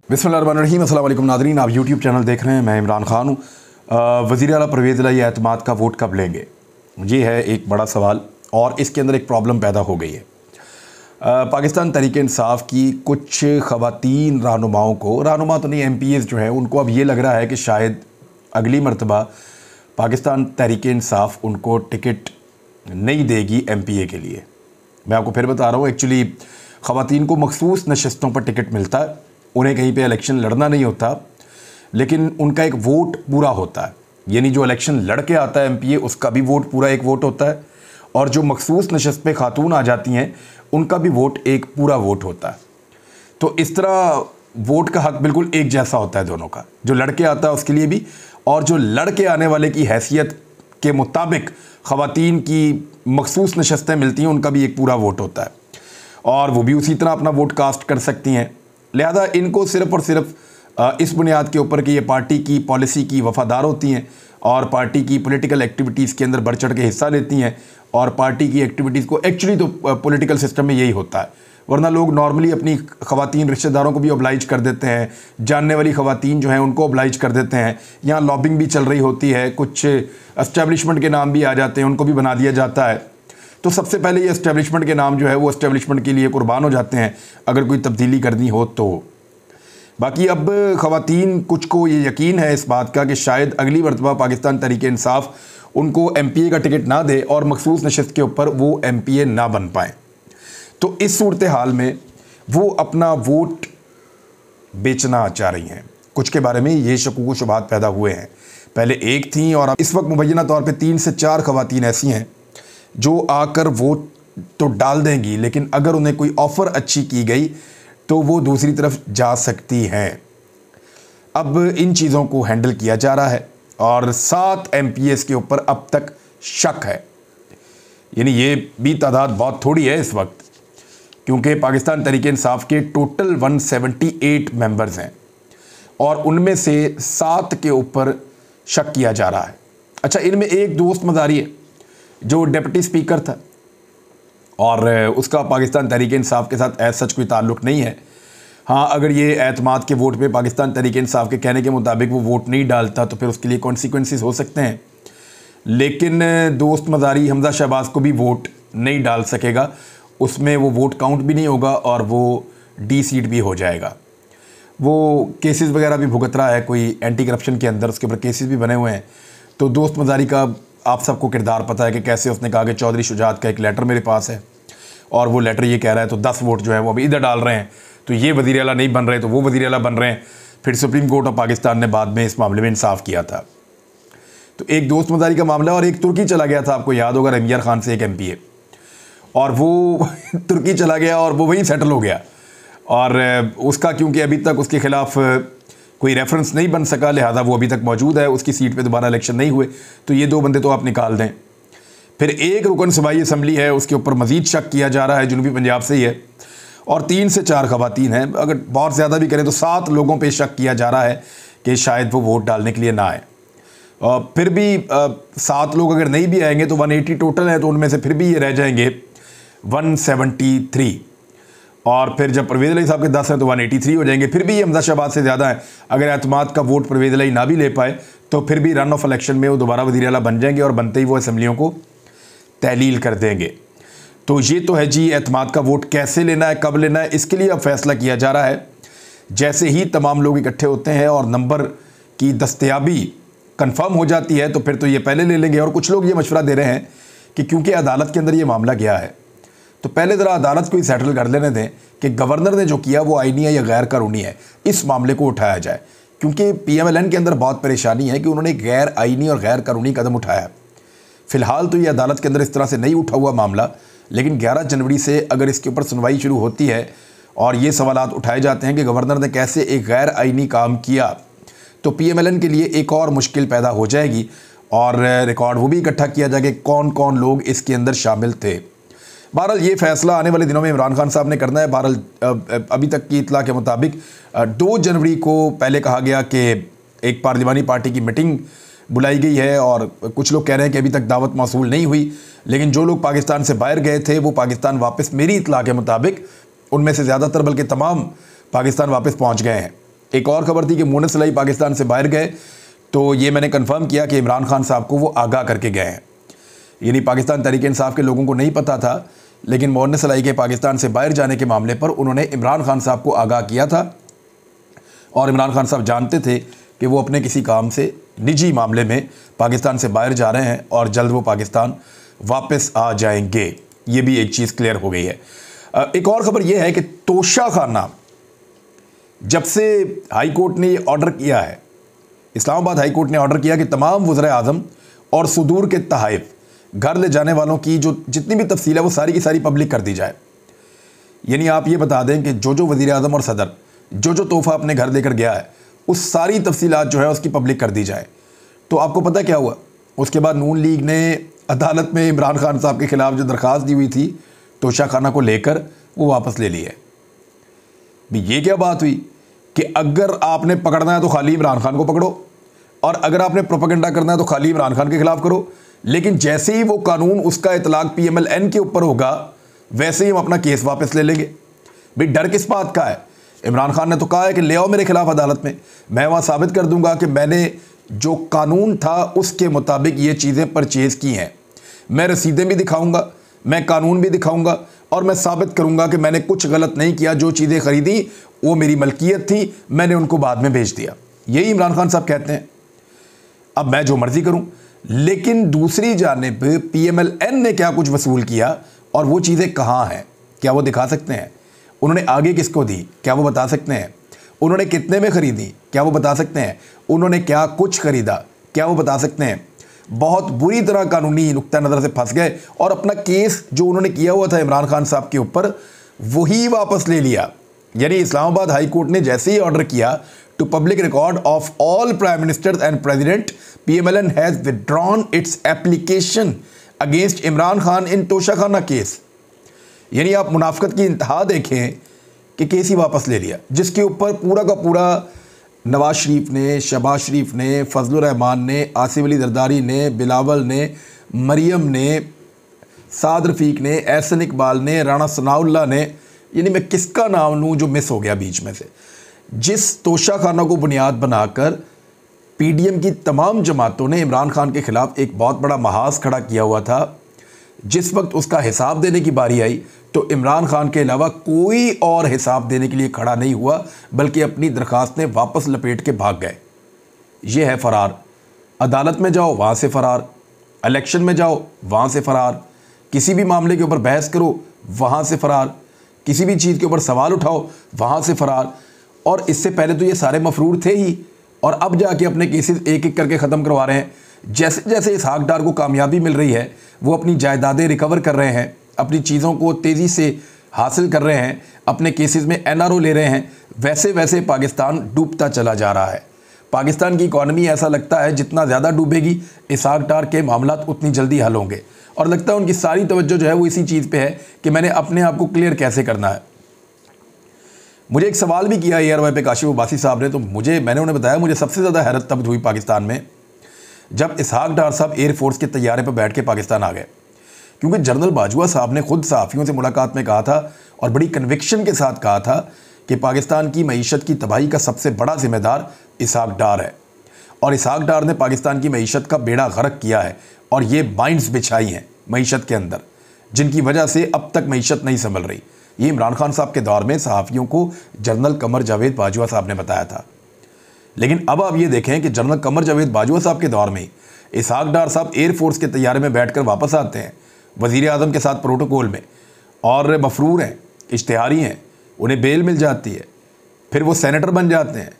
बिस्मिल्लाहिर्रहमानिर्रहीम। अस्सलाम वालेकुम नाज़रीन, आप यूट्यूब चैनल देख रहे हैं। मैं इमरान खान हूँ। वज़ीर आला परवेज़ इलाही एतमाद का वोट कब लेंगे, ये है एक बड़ा सवाल और इसके अंदर एक प्रॉब्लम पैदा हो गई है। पाकिस्तान तहरीक इंसाफ की कुछ ख़वातीन रहनुमा तो नहीं, MPs जो हैं, उनको अब ये लग रहा है कि शायद अगली मरतबा पाकिस्तान तहरीक इंसाफ उनको टिकट नहीं देगी MPA के लिए। मैं आपको फिर बता रहा हूँ, एक्चुअली ख़वातीन को मखसूस नशस्तों पर टिकट मिलता है, उन्हें कहीं पे इलेक्शन लड़ना नहीं होता, लेकिन उनका एक वोट पूरा होता है। यानी जो इलेक्शन लड़ के आता है MPA, उसका भी वोट पूरा एक वोट होता है, और जो मखसूस नशस्त पे खातून आ जाती हैं उनका भी वोट एक पूरा वोट होता है। तो इस तरह वोट का हक बिल्कुल एक जैसा होता है दोनों का, जो लड़ के आता है उसके लिए भी, और जो लड़ के आने वाले की हैसियत के मुताबिक ख़वातीन की मखसूस नशस्तें मिलती हैं, उनका भी एक पूरा वोट होता है, और वो भी उसी तरह अपना वोट कास्ट कर सकती हैं। लिहाजा इनको सिर्फ़ और सिर्फ इस बुनियाद के ऊपर कि ये पार्टी की पॉलिसी की वफ़ादार होती हैं और पार्टी की पॉलिटिकल एक्टिविटीज़ के अंदर बढ़ चढ़ के हिस्सा लेती हैं, और पार्टी की एक्टिविटीज़ को एक्चुअली तो पॉलिटिकल सिस्टम में यही होता है, वरना लोग नॉर्मली अपनी ख़वातीन रिश्तेदारों को भी ऑब्लाइज कर देते हैं, जानने वाली ख़वातीन जो हैं उनको ऑब्लाइज कर देते हैं। यहाँ लॉबिंग भी चल रही होती है, कुछ एस्टेब्लिशमेंट के नाम भी आ जाते हैं, उनको भी बना दिया जाता है। तो सबसे पहले ये एस्टेब्लिशमेंट के नाम जो है वो एस्टेब्लिशमेंट के लिए कुर्बान हो जाते हैं अगर कोई तब्दीली करनी हो तो। बाकी अब ख़वातीन कुछ को ये यकीन है इस बात का कि शायद अगली मरतबा पाकिस्तान तहरीक इंसाफ उनको MPA का टिकट ना दे और मखसूस नशस्त के ऊपर वो MPA ना बन पाए। तो इस सूरत हाल में वो अपना वोट बेचना चाह रही हैं। कुछ के बारे में ये शकूक व शुबहात पैदा हुए हैं, पहले एक थी और अब इस वक्त मुबैना तौर पे 3 से 4 ख़वातीन ऐसी हैं जो आकर वोट तो डाल देंगी, लेकिन अगर उन्हें कोई ऑफ़र अच्छी की गई तो वो दूसरी तरफ जा सकती हैं। अब इन चीज़ों को हैंडल किया जा रहा है और 7 MPs के ऊपर अब तक शक है। यानी ये भी तादाद बहुत थोड़ी है इस वक्त, क्योंकि पाकिस्तान तहरीक इंसाफ के टोटल 178 मेंबर्स हैं और उनमें से 7 के ऊपर शक किया जा रहा है। अच्छा, इनमें एक दोस्त मदारी है जो डिप्टी स्पीकर था और उसका पाकिस्तान तहरीक इंसाफ के साथ ऐसा सच कोई ताल्लुक़ नहीं है। हाँ, अगर ये एतमाद के वोट पे पाकिस्तान तहरीक इंसाफ के कहने के मुताबिक वो वोट नहीं डालता तो फिर उसके लिए कॉन्सिक्वेंसेस हो सकते हैं, लेकिन दोस्त मज़ारी हमजा शहबाज को भी वोट नहीं डाल सकेगा, उसमें वो वोट काउंट भी नहीं होगा और वो डी सीट भी हो जाएगा। वो केसेस वगैरह भी भुगत रहा है कोई एंटी करप्शन के अंदर, उसके ऊपर केसेस भी बने हुए हैं। तो दोस्त मज़ारी का आप सबको किरदार पता है कि कैसे उसने कहा कि चौधरी शुजात का एक लेटर मेरे पास है और वो लेटर ये कह रहा है, तो 10 वोट जो है वो अभी इधर डाल रहे हैं, तो ये वज़ीर आला नहीं बन रहे तो वो वज़ीर आला बन रहे हैं। फिर सुप्रीम कोर्ट ऑफ पाकिस्तान ने बाद में इस मामले में इंसाफ किया था। तो एक दोस्त मज़ारी का मामला, और एक तुर्की चला गया था, आपको याद होगा, रमियार खान से एक MPA, और वो तुर्की चला गया और वो वहीं सेटल हो गया, और उसका क्योंकि अभी तक उसके ख़िलाफ़ कोई रेफरेंस नहीं बन सका, लिहाजा वो अभी तक मौजूद है, उसकी सीट पे दोबारा इलेक्शन नहीं हुए, तो ये 2 बंदे तो आप निकाल दें। फिर एक रुकन सूबाई असम्बली है, उसके ऊपर मज़ीद शक किया जा रहा है, जनूबी पंजाब से ही है, और 3 से 4 ख़वातीन हैं। अगर बहुत ज़्यादा भी करें तो 7 लोगों पे शक किया जा रहा है कि शायद वो वोट डालने के लिए ना आए। और फिर भी 7 लोग अगर नहीं भी आएंगे तो 180 टोटल है, तो उनमें से फिर भी ये रह जाएंगे 173, और फिर जब परवेज़ इलाही साहब के 10 हैं तो 183 हो जाएंगे। फिर भी ये हमजा शहबाज से ज़्यादा है। अगर एतमाद का वोट परवेज़ इलाही ना भी ले पाए तो फिर भी रन ऑफ इलेक्शन में वो दोबारा वज़ीर आला बन जाएंगे और बनते ही वो असम्बलियों को तहलील कर देंगे। तो ये तो है जी, एतमाद का वोट कैसे लेना है, कब लेना है, इसके लिए अब फैसला किया जा रहा है। जैसे ही तमाम लोग इकट्ठे होते हैं और नंबर की दस्तयाबी कन्फर्म हो जाती है तो फिर तो ये पहले ले लेंगे। और कुछ लोग ये मशवरा दे रहे हैं कि क्योंकि अदालत के अंदर ये मामला गया है तो पहले ज़रा अदालत को ही सेटल कर लेने दें कि गवर्नर ने जो किया वो आईनी है या गैर कानूनी है, इस मामले को उठाया जाए। क्योंकि PMLN के अंदर बहुत परेशानी है कि उन्होंने गैर आईनी और गैर कानूनी कदम उठाया। फ़िलहाल तो ये अदालत के अंदर इस तरह से नहीं उठा हुआ मामला, लेकिन 11 जनवरी से अगर इसके ऊपर सुनवाई शुरू होती है और ये सवालात उठाए जाते हैं कि गवर्नर ने कैसे एक गैर आईनी काम किया, तो PMLN के लिए एक और मुश्किल पैदा हो जाएगी और रिकॉर्ड वो भी इकट्ठा किया जाए कि कौन कौन लोग इसके अंदर शामिल थे। बहरहाल ये फ़ैसला आने वाले दिनों में इमरान खान साहब ने करना है। बहरहाल अभी तक की इतला के मुताबिक 2 जनवरी को पहले कहा गया कि एक पार्लिमानी पार्टी की मीटिंग बुलाई गई है, और कुछ लोग कह रहे हैं कि अभी तक दावत मौसूल नहीं हुई, लेकिन जो लोग पाकिस्तान से बाहर गए थे वो पाकिस्तान वापस, मेरी इतला के मुताबिक उनमें से ज़्यादातर बल्कि तमाम पाकिस्तान वापस पहुँच गए हैं। एक और खबर थी कि मोहन सलाई पाकिस्तान से बाहर गए, तो ये मैंने कंफर्म किया कि इमरान खान साहब को वो आगाह करके गए हैं। यानी पाकिस्तान तहरीक-ए-इंसाफ के लोगों को नहीं पता था, लेकिन मोहन सलाई के पाकिस्तान से बाहर जाने के मामले पर उन्होंने इमरान खान साहब को आगाह किया था और इमरान खान साहब जानते थे कि वो अपने किसी काम से निजी मामले में पाकिस्तान से बाहर जा रहे हैं और जल्द वो पाकिस्तान वापस आ जाएंगे। ये भी एक चीज़ क्लियर हो गई है। एक और ख़बर यह है कि तोशाखाना, जब से हाई कोर्ट ने ये ऑर्डर किया है, इस्लामाबाद हाई कोर्ट ने ऑर्डर किया कि तमाम वज़ीर आज़म और सुदूर के तहाइफ घर ले जाने वालों की जो जितनी भी तफसील है वो सारी की सारी पब्लिक कर दी जाए। यानी आप ये बता दें कि जो वज़ीर आज़म और सदर जो तोहफ़ा अपने घर लेकर गया है उस सारी तफसीलात जो है उसकी पब्लिक कर दी जाए। तो आपको पता क्या हुआ, उसके बाद नून लीग ने अदालत में इमरान खान साहब के ख़िलाफ़ जो दरख्वास्त दी हुई थी तोशाखाना को लेकर, वो वापस ले ली है। भी ये क्या बात हुई कि अगर आपने पकड़ना है तो खाली इमरान खान को पकड़ो और अगर आपने प्रोपेगेंडा करना है तो खाली इमरान खान के खिलाफ करो, लेकिन जैसे ही वो कानून उसका इतलाक PMLN के ऊपर होगा वैसे ही हम अपना केस वापस ले लेंगे। भाई डर किस बात का है? इमरान खान ने तो कहा है कि ले आओ मेरे खिलाफ अदालत में, मैं वहाँ साबित कर दूंगा कि मैंने जो कानून था उसके मुताबिक ये चीज़ें परचेज़ की हैं। मैं रसीदें भी दिखाऊंगा, मैं कानून भी दिखाऊंगा और मैं साबित करूंगा कि मैंने कुछ गलत नहीं किया। जो चीज़ें ख़रीदी वो मेरी मलकियत थी, मैंने उनको बाद में भेज दिया। यही इमरान खान साहब कहते हैं, अब मैं जो मर्ज़ी करूं। लेकिन दूसरी जानिब PMLN ने क्या कुछ वसूल किया और वो चीज़ें कहाँ हैं, क्या वो दिखा सकते हैं? उन्होंने आगे किसको दी, क्या वो बता सकते हैं? उन्होंने कितने में ख़रीदी, क्या वो बता सकते हैं? उन्होंने क्या कुछ ख़रीदा, क्या वो बता सकते हैं? बहुत बुरी तरह कानूनी नुक्ता नज़र से फंस गए और अपना केस जो उन्होंने किया हुआ था इमरान खान साहब के ऊपर वही वापस ले लिया। यानी इस्लामाबाद हाई कोर्ट ने जैसे ही ऑर्डर किया to public record of all prime ministers and president, PMLN has withdrawn its application against Imran Khan in Toshakhana case. यानी आप मुनाफिकत की इंतहा देखें कि केस ही वापस ले लिया, जिसके ऊपर पूरा का पूरा नवाज शरीफ ने, शहबाज शरीफ ने, फजलुर रहमान ने, आसिफ अली जरदारी ने, बिलावल ने, मरियम ने, साद रफ़ीक ने, एहसन इकबाल ने, राणा सनाउल्लाह ने, यानी मैं किसका नाम लूँ जो मिस हो गया बीच में से। जिस तोशाखाना को बुनियाद बनाकर PDM की तमाम जमातों ने इमरान खान के ख़िलाफ़ एक बहुत बड़ा महाज खड़ा किया हुआ था, जिस वक्त उसका हिसाब देने की बारी आई तो इमरान खान के अलावा कोई और हिसाब देने के लिए खड़ा नहीं हुआ, बल्कि अपनी दरख्वास्तें वापस लपेट के भाग गए। ये है फ़रार। अदालत में जाओ वहाँ से फ़रार, इलेक्शन में जाओ वहाँ से फ़रार, किसी भी मामले के ऊपर बहस करो वहाँ से फ़रार, किसी भी चीज़ के ऊपर सवाल उठाओ वहाँ से फ़रार। और इससे पहले तो ये सारे मफरूर थे ही, और अब जाके अपने केसेस एक एक करके ख़त्म करवा रहे हैं। जैसे जैसे इसहाक डार को कामयाबी मिल रही है वो अपनी जायदादें रिकवर कर रहे हैं, अपनी चीज़ों को तेज़ी से हासिल कर रहे हैं, अपने केसेस में NRO ले रहे हैं, वैसे वैसे पाकिस्तान डूबता चला जा रहा है। पाकिस्तान की इकॉनमी ऐसा लगता है जितना ज़्यादा डूबेगी इसहाक डार के मामलात उतनी जल्दी हल होंगे, और लगता है उनकी सारी तवज्जो जो है वो इसी चीज़ पे है कि मैंने अपने आप को क्लियर कैसे करना है। मुझे एक सवाल भी किया ARY पे काशिफ अब्बासी साहब ने, तो मैंने उन्हें बताया मुझे सबसे ज़्यादा हैरत तब हुई पाकिस्तान में जब इसहाक डार साहब एयरफोर्स के तैयारे पर बैठ के पाकिस्तान आ गए, क्योंकि जनरल बाजवा साहब ने खुद सहाफ़ियों से मुलाकात में कहा था और बड़ी कन्विक्शन के साथ कहा था कि पाकिस्तान की मईशत की तबाही का सबसे बड़ा ज़िम्मेदार इसहाक डार है, और इसहाक डार ने पाकिस्तान की मईशत का बेड़ा गर्क किया है और ये बाइंड्स बिछाई हैं मईशत के अंदर, जिनकी वजह से अब तक मईशत नहीं संभल रही। ये इमरान खान साहब के दौर में सहाफ़ियों को जनरल कमर जावेद बाजवा साहब ने बताया था। लेकिन अब आप ये देखें कि जनरल कमर जावेद बाजवा साहब के दौर में इसहाक डार साहब एयरफोर्स के तैयारे में बैठकर वापस आते हैं वज़ीर आज़म के साथ प्रोटोकॉल में, और मफरूर हैं, इश्तिहारी हैं, उन्हें बेल मिल जाती है, फिर वो सेनेटर बन जाते हैं,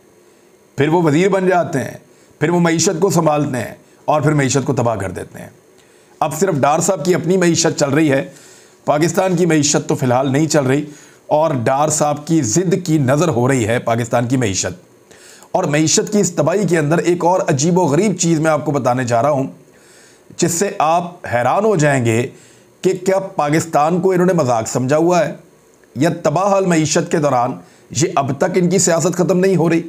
फिर वो वज़ीर बन जाते हैं, फिर वो मईशत को संभालते हैं और फिर मईशत को तबाह कर देते हैं। अब सिर्फ डार साहब की अपनी मईशत चल रही है, पाकिस्तान की मईशत तो फ़िलहाल नहीं चल रही, और डार साहब की ज़िद की नज़र हो रही है पाकिस्तान की मईशत। और मईशत की इस तबाही के अंदर एक और अजीब व गरीब चीज़ मैं आपको बताने जा रहा हूँ, जिससे आप हैरान हो जाएंगे कि क्या पाकिस्तान को इन्होंने मजाक समझा हुआ है या तबाहल मईशत के दौरान ये अब तक इनकी सियासत ख़त्म नहीं हो रही।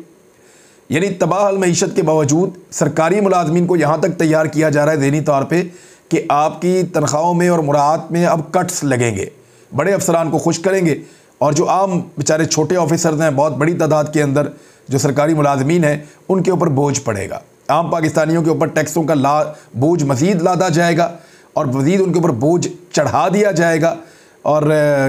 यानी तबाहल मईशत के बावजूद सरकारी मुलाजमीन को यहाँ तक तैयार किया जा रहा है ज़हनी तौर पे कि आपकी तनख्वाहों में और मुराद में अब कट्स लगेंगे, बड़े अफसरान को खुश करेंगे, और जो आम बेचारे छोटे ऑफिसर्स हैं बहुत बड़ी तादाद के अंदर जो सरकारी मुलाजमीन हैं उनके ऊपर बोझ पड़ेगा। आम पाकिस्तानियों के ऊपर टैक्सों का बोझ मज़ीद लादा जाएगा और मज़ीद उनके ऊपर बोझ चढ़ा दिया जाएगा और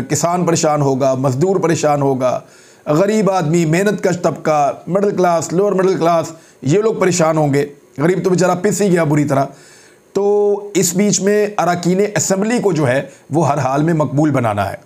किसान परेशान होगा, मज़दूर परेशान होगा, गरीब आदमी, मेहनत कश तबका, middle class, lower middle class, ये लोग परेशान होंगे। गरीब तो बेचारा पिस ही गया बुरी तरह। तो इस बीच में अरकान असम्बली को जो है वो हर हाल में मकबूल बनाना है,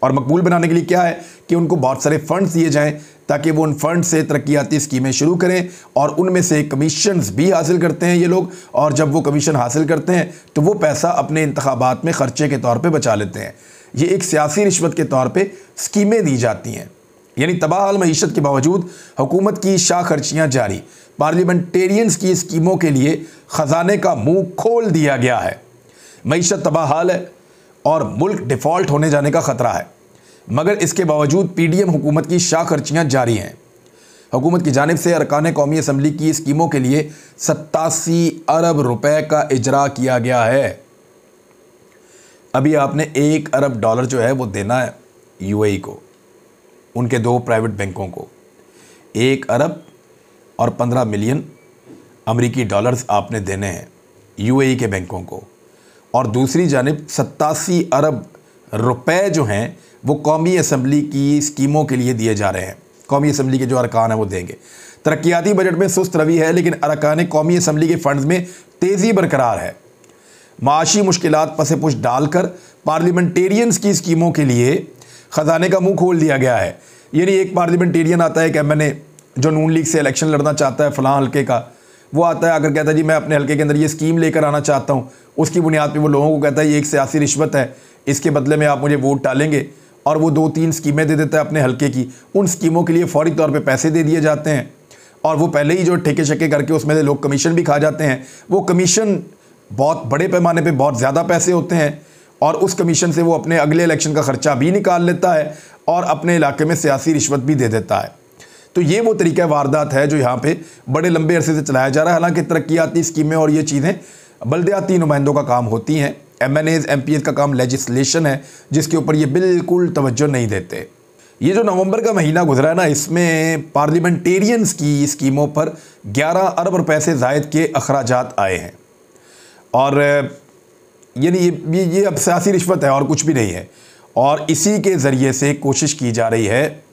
और मकबूल बनाने के लिए क्या है कि उनको बहुत सारे फ़ंड्स दिए जाएं ताकि वो उन फंड से तरक्याती स्कीमें शुरू करें, और उनमें से कमीशंस भी हासिल करते हैं ये लोग, और जब वो कमीशन हासिल करते हैं तो वो पैसा अपने इंतखाबात में ख़र्चे के तौर पे बचा लेते हैं। ये एक सियासी रिश्वत के तौर पे स्कीमें दी जाती हैं। यानी तबाहाल मईशत के बावजूद हुकूमत की शाह खर्चियाँ जारी, पार्लियामेंटेरियंस की स्कीमों के लिए ख़जाने का मुँह खोल दिया गया है। मईशत तबाहाल है और मुल्क डिफ़ॉल्ट होने जाने का ख़तरा है, मगर इसके बावजूद PDM हुकूमत की शाह खर्चियाँ जारी हैं। हुकूमत की जानिब से अरकान कौमी असम्बली की स्कीमों के लिए 87 अरब रुपए का इजरा किया गया है। अभी आपने $1 अरब जो है वो देना है UAE को, उनके 2 प्राइवेट बैंकों को। 1 अरब और 15 मिलियन अमरीकी डॉलर्स आपने देने हैं UAE के बैंकों को, और दूसरी जानिब 87 अरब रुपए जो हैं वो कौमी असम्बली की स्कीमों के लिए दिए जा रहे हैं। कौमी असम्बली के जो अरकान हैं वो देंगे। तरक्याती बजट में सुस्त रवि है, लेकिन अरकान कौमी असम्बली के फंड्स में तेज़ी बरकरार है। माशी मुश्किलात पसे पुश डालकर पार्लियामेंटेरियंस की स्कीमों के लिए ख़जाने का मुंह खोल दिया गया है। यानी एक पार्लियामेंटेरियन आता है, एक MNA जो नून लीग से इलेक्शन लड़ना चाहता है फ़लाँ हल्के का, वो आता है आकर कहता है जी मैं अपने हल्के के अंदर ये स्कीम लेकर आना चाहता हूँ। उसकी बुनियाद पे वो लोगों को कहता है ये एक सियासी रिश्वत है, इसके बदले में आप मुझे वोट डालेंगे, और वो 2-3 स्कीमें दे देता है अपने हल्के की। उन स्कीमों के लिए फ़ौरी तौर पे पैसे दे दिए जाते हैं, और वो पहले ही जो ठेके शके करके उसमें से लोग कमीशन भी खा जाते हैं। वो कमीशन बहुत बड़े पैमाने पे बहुत ज़्यादा पैसे होते हैं, और उस कमीशन से वो अपने अगले इलेक्शन का ख़र्चा भी निकाल लेता है और अपने इलाके में सियासी रिश्वत भी दे देता है। तो ये वो तरीका वारदात है जो यहाँ पे बड़े लंबे अरसे से चलाया जा रहा है। हालांकि तरक्याती स्कीमें और ये चीज़ें बल्दियाती नुमाइंदों का काम होती हैं, MNAs MPs का काम लेजिस्लेशन है, जिसके ऊपर ये बिल्कुल तवज्जो नहीं देते। ये जो नवंबर का महीना गुजरा है ना, इसमें पार्लियामेंटेरियंस की स्कीमों पर 11 अरब रुपए से ज़ायद के अखराजात आए हैं, और यानी ये अब सियासी रिश्वत है और कुछ भी नहीं है। और इसी के ज़रिए से कोशिश की जा रही है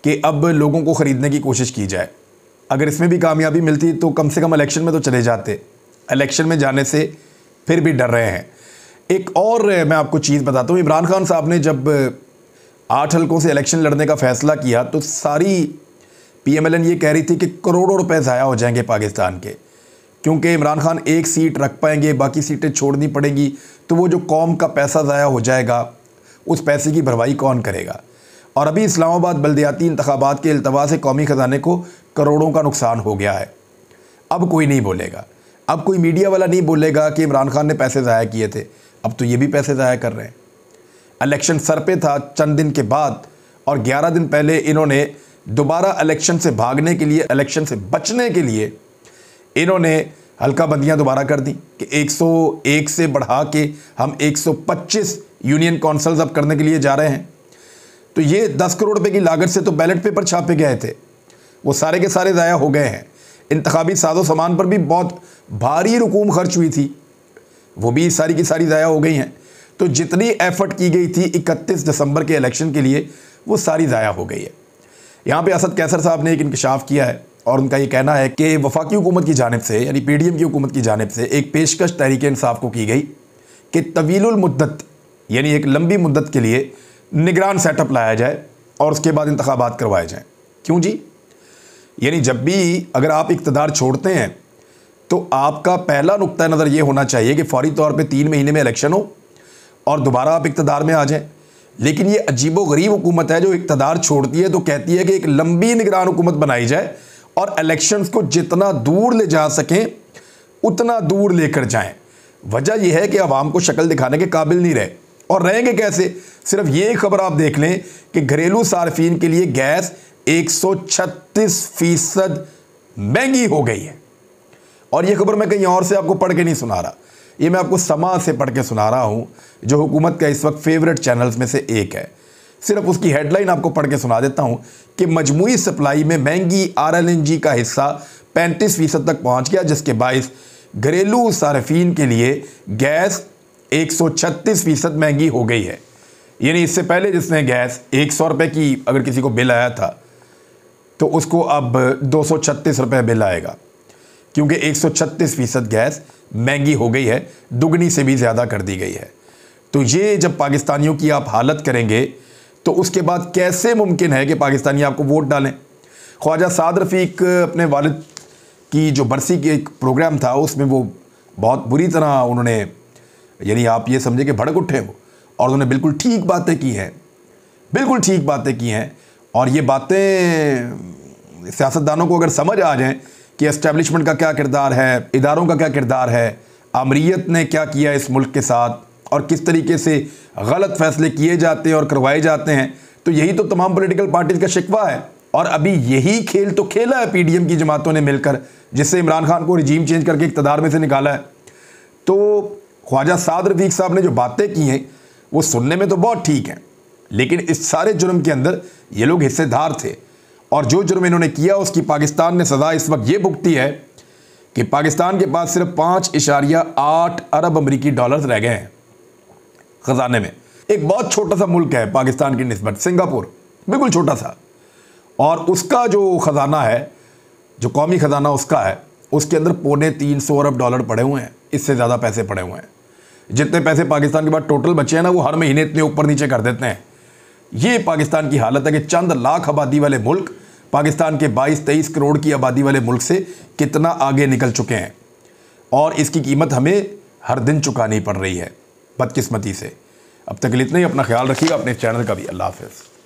कि अब लोगों को ख़रीदने की कोशिश की जाए। अगर इसमें भी कामयाबी मिलती तो कम से कम इलेक्शन में तो चले जाते। इलेक्शन में जाने से फिर भी डर रहे हैं। एक और मैं आपको चीज़ बताता हूँ, इमरान खान साहब ने जब 8 हल्कों से इलेक्शन लड़ने का फ़ैसला किया तो सारी PMLN ये कह रही थी कि करोड़ों रुपए ज़ाया हो जाएंगे पाकिस्तान के, क्योंकि इमरान खान एक सीट रख पाएंगे, बाकी सीटें छोड़नी पड़ेंगी, तो वो जो कौम का पैसा ज़ाया हो जाएगा उस पैसे की भरवाई कौन करेगा। और अभी इस्लामाबाद बल्दियाती इंतखाबात के इल्तवा से कौमी ख़जाने को करोड़ों का नुकसान हो गया है। अब कोई नहीं बोलेगा, अब कोई मीडिया वाला नहीं बोलेगा कि इमरान खान ने पैसे ज़ाया किए थे। अब तो ये भी पैसे ज़ाया कर रहे हैं। इलेक्शन सर पे था चंद दिन के बाद, और 11 दिन पहले इन्होंने दोबारा इलेक्शन से भागने के लिए, इलेक्शन से बचने के लिए इन्होंने हल्का बंदियाँ दोबारा कर दी कि 101 से बढ़ा के हम 125 यूनियन काउंसिल्स अब करने के लिए जा रहे हैं। तो ये 10 करोड़ रुपए की लागत से तो बैलेट पेपर छापे गए थे, वो सारे के सारे ज़ाया हो गए हैं। इंतखाबी साजो सामान पर भी बहुत भारी रकूम खर्च हुई थी, वो भी सारी की सारी ज़ाया हो गई हैं। तो जितनी एफर्ट की गई थी 31 दिसंबर के इलेक्शन के लिए, वो सारी ज़ाया हो गई है। यहाँ पे असद कैसर साहब ने एक इंकशाफ किया है, और उनका ये कहना है कि वफाकी हुकूमत की जानिब से, यानी PDM की हुकूमत की जानिब से एक पेशकश तहरीक इंसाफ को की गई कि तवीलुल मुद्दत, यानी एक लंबी मुद्दत के लिए निगरान सेटअप लाया जाए और उसके बाद इंतखाबात करवाए जाएँ। क्यों जी? यानी जब भी अगर आप इक़्तिदार छोड़ते हैं तो आपका पहला नुक्ता नज़र ये होना चाहिए कि फौरी तौर पे 3 महीने में इलेक्शन हो और दोबारा आप इक़्तिदार में आ जाएं। लेकिन ये अजीबो गरीब हुकूमत है जो इक़्तिदार छोड़ती है तो कहती है कि एक लंबी निगरान हुकूमत बनाई जाए और इलेक्शंस को जितना दूर ले जा सकें उतना दूर लेकर जाएं। वजह यह है कि अवाम को शक्ल दिखाने के काबिल नहीं रहे, और रहेंगे कैसे? सिर्फ ये खबर आप देख लें कि घरेलू सार्फिन के लिए गैस 136% महंगी हो गई है। और ये खबर मैं कहीं और से आपको पढ़ के नहीं सुना रहा, ये मैं आपको समा से पढ़ के सुना रहा हूँ, जो हुकूमत का इस वक्त फेवरेट चैनल्स में से एक है। सिर्फ उसकी हेडलाइन आपको पढ़ के सुना देता हूं कि मजमूई सप्लाई में महंगी RLNG का हिस्सा 35% तक पहुंच गया, जिसके बायस घरेलू सार्फिन के लिए गैस 136% महंगी हो गई है। यानी इससे पहले जिसने गैस 100 रुपये की अगर किसी को बिल आया था तो उसको अब 236 रुपये बिल आएगा, क्योंकि 136% गैस महंगी हो गई है, दुगनी से भी ज़्यादा कर दी गई है। तो ये जब पाकिस्तानियों की आप हालत करेंगे तो उसके बाद कैसे मुमकिन है कि पाकिस्तानी आपको वोट डालें। ख्वाजा साद रफ़ीक अपने वालिद की जो बरसी की एक प्रोग्राम था उसमें वो बहुत बुरी तरह उन्होंने, यानी आप ये समझे कि भड़क उठे वो, और उन्होंने बिल्कुल ठीक बातें की हैं, बिल्कुल ठीक बातें की हैं। और ये बातें सियासतदानों को अगर समझ आ जाएं कि एस्टेब्लिशमेंट का क्या किरदार है, इदारों का क्या किरदार है, आमरीत ने क्या किया इस मुल्क के साथ और किस तरीके से गलत फैसले किए जाते हैं और करवाए जाते हैं, तो यही तो तमाम पॉलिटिकल पार्टीज़ का शिकवा है। और अभी यही खेल तो खेला है PDM की जमातों ने मिलकर, जिससे इमरान खान को रिजीम चेंज करके इक़्तिदार में से निकाला है। तो ख्वाजा साद रफ़ीक साहब ने जो बातें की हैं वो सुनने में तो बहुत ठीक हैं, लेकिन इस सारे जुर्म के अंदर ये लोग हिस्सेदार थे। और जो जुर्म इन्होंने किया उसकी पाकिस्तान ने सज़ा इस वक्त ये भुगती है कि पाकिस्तान के पास सिर्फ 5.8 अरब अमरीकी डॉलर्स रह गए हैं ख़जाने में। एक बहुत छोटा सा मुल्क है पाकिस्तान की निस्बत, सिंगापुर, बिल्कुल छोटा सा, और उसका जो ख़जाना है, जो कौमी ख़जाना उसका है, उसके अंदर 325 अरब डॉलर पड़े हुए हैं, इससे ज़्यादा पैसे पड़े हुए हैं। जितने पैसे पाकिस्तान के पास टोटल बचे हैं ना, वो हर महीने इतने ऊपर नीचे कर देते हैं। ये पाकिस्तान की हालत है कि चंद लाख आबादी वाले मुल्क पाकिस्तान के 22-23 करोड़ की आबादी वाले मुल्क से कितना आगे निकल चुके हैं, और इसकी कीमत हमें हर दिन चुकानी पड़ रही है बदकिस्मती से। अब तक इतना ही, अपना ख्याल रखिएगा, अपने चैनल का भी। अल्लाह हाफ़िज़।